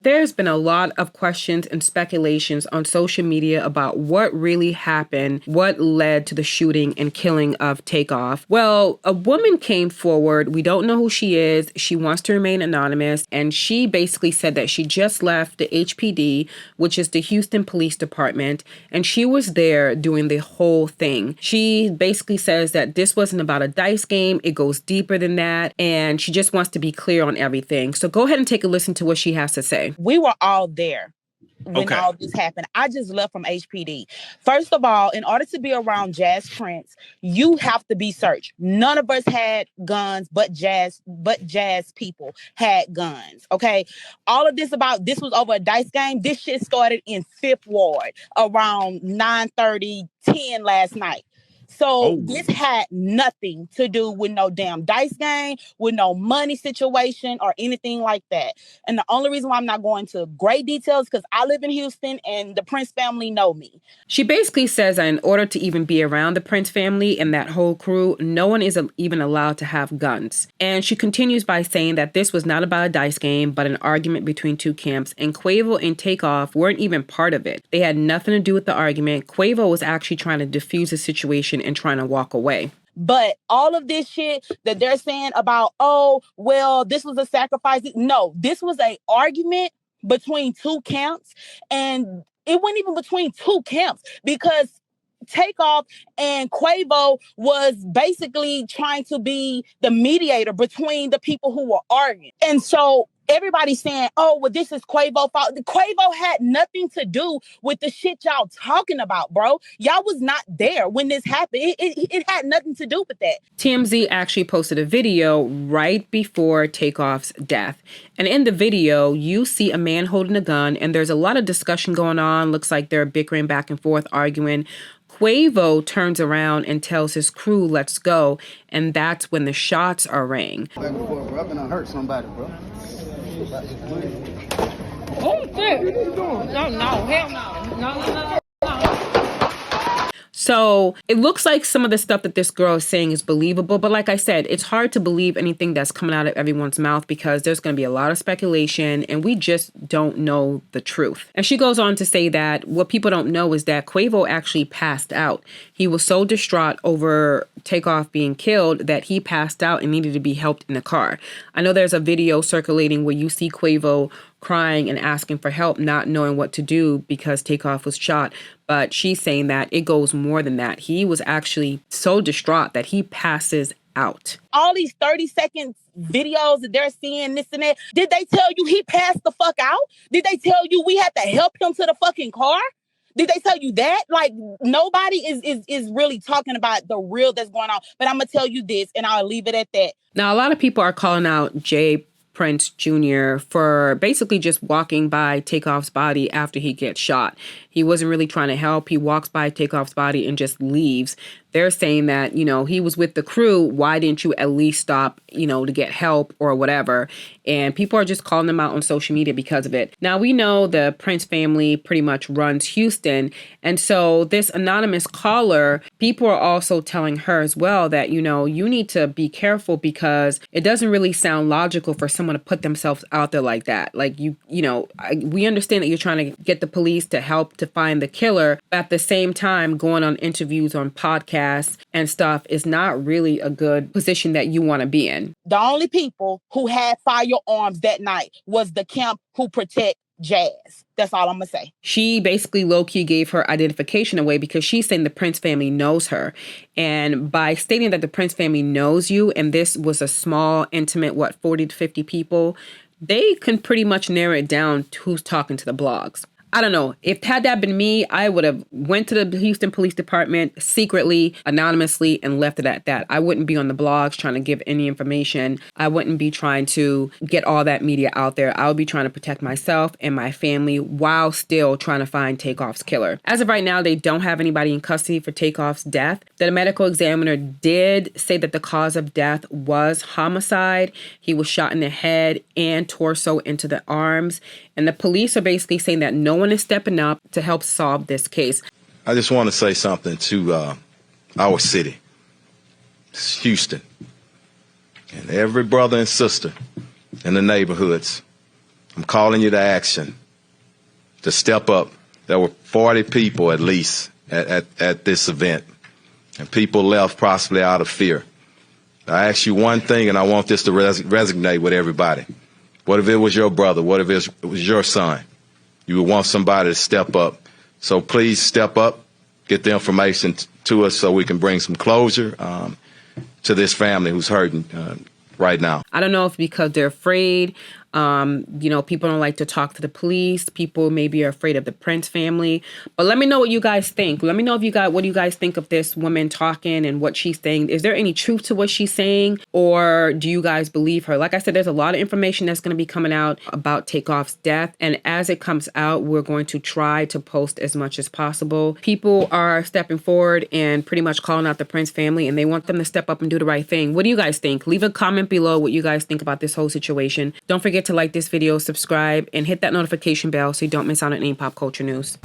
There's been a lot of questions and speculations on social media about what really happened, what led to the shooting and killing of Takeoff. Well, a woman came forward. We don't know who she is. She wants to remain anonymous. And she basically said that she just left the HPD, which is the Houston Police Department, and she was there doing the whole thing. She basically says that this wasn't about a dice game. It goes deeper than that. And she just wants to be clear on everything. So go ahead and take a listen to what she has to say. We were all there when all this happened. I just left from HPD. First of all, in order to be around Jazz Prince, you have to be searched. None of us had guns, but Jazz people had guns. Okay. All of this was over a dice game. This shit started in 5th Ward around 9:30, 10 last night. So this had nothing to do with no damn dice game, with no money situation or anything like that. And the only reason why I'm not going to great details because I live in Houston and the Prince family know me. She basically says that in order to even be around the Prince family and that whole crew, no one is even allowed to have guns. And she continues by saying that this was not about a dice game, but an argument between two camps. And Quavo and Takeoff weren't even part of it. They had nothing to do with the argument. Quavo was actually trying to defuse the situation and trying to walk away. But all of this shit that they're saying about, oh, well, this was a sacrifice. No, this was an argument between two camps. And it wasn't even between two camps because Takeoff and Quavo was basically trying to be the mediator between the people who were arguing. And so everybody's saying, oh, well, this is Quavo's fault. Quavo had nothing to do with the shit y'all talking about, bro. Y'all was not there when this happened. It had nothing to do with that. TMZ actually posted a video right before Takeoff's death. And in the video, you see a man holding a gun, and there's a lot of discussion going on. Looks like they're bickering back and forth, arguing. Quavo turns around and tells his crew, let's go. And that's when the shots are rang. Back and forth, bro. I'm gonna hurt somebody, bro. Oh, shit. No, hell no. No. So it looks like some of the stuff that this girl is saying is believable. But like I said, it's hard to believe anything that's coming out of everyone's mouth because there's going to be a lot of speculation and we just don't know the truth. And she goes on to say that what people don't know is that Quavo actually passed out. He was so distraught over Takeoff being killed that he passed out and needed to be helped in a car. I know there's a video circulating where you see Quavo crying and asking for help, not knowing what to do because Takeoff was shot. But she's saying that it goes more than that. He was actually so distraught that he passes out. All these 30-second videos that they're seeing, this and that, did they tell you he passed the fuck out? Did they tell you we had to help him to the fucking car? Did they tell you that? Like, nobody is really talking about the real that's going on. But I'm going to tell you this, and I'll leave it at that. Now, a lot of people are calling out Jay Prince Jr. for basically just walking by Takeoff's body after he gets shot. He wasn't really trying to help. He walks by Takeoff's body and just leaves. They're saying that, he was with the crew. Why didn't you at least stop, to get help or whatever? And people are just calling them out on social media because of it. Now, we know the Prince family pretty much runs Houston. And so this anonymous caller, people are also telling her as well that, you need to be careful because it doesn't really sound logical for someone to put themselves out there like that. Like, we understand that you're trying to get the police to help to find the killer. But at the same time, going on interviews on podcasts and stuff is not really a good position that you want to be in. The only people who had firearms that night was the camp who protect Jazz. That's all I'm going to say. She basically low-key gave her identification away because she's saying the Prince family knows her. And by stating that the Prince family knows you, and this was a small, intimate, 40 to 50 people, they can pretty much narrow it down to who's talking to the blogs. I don't know. Had that been me, I would have went to the Houston Police Department secretly, anonymously, and left it at that. I wouldn't be on the blogs trying to give any information. I wouldn't be trying to get all that media out there. I would be trying to protect myself and my family while still trying to find Takeoff's killer. As of right now, they don't have anybody in custody for Takeoff's death. The medical examiner did say that the cause of death was homicide. He was shot in the head and torso into the arms. And the police are basically saying that no one is stepping up to help solve this case. I just want to say something to our city. It's Houston. And every brother and sister in the neighborhoods I'm calling you to action, to step up. There were 40 people at least at this event, and people left possibly out of fear. I ask you one thing, and I want this to resonate with everybody. What if it was your brother? What if it was your son? You would want somebody to step up. So please step up, get the information to us so we can bring some closure to this family who's hurting right now. I don't know if because they're afraid, people don't like to talk to the police. People maybe are afraid of the Prince family. But let me know what you guys think. Let me know what you guys think of this woman talking and what she's saying. Is there any truth to what she's saying, or do you guys believe her? Like I said, there's a lot of information that's going to be coming out about Takeoff's death. And as it comes out, we're going to try to post as much as possible. People are stepping forward and pretty much calling out the Prince family, and they want them to step up and do the right thing. What do you guys think? Leave a comment below what you guys think about this whole situation. Don't forget to like this video, subscribe, and hit that notification bell so you don't miss out on any pop culture news.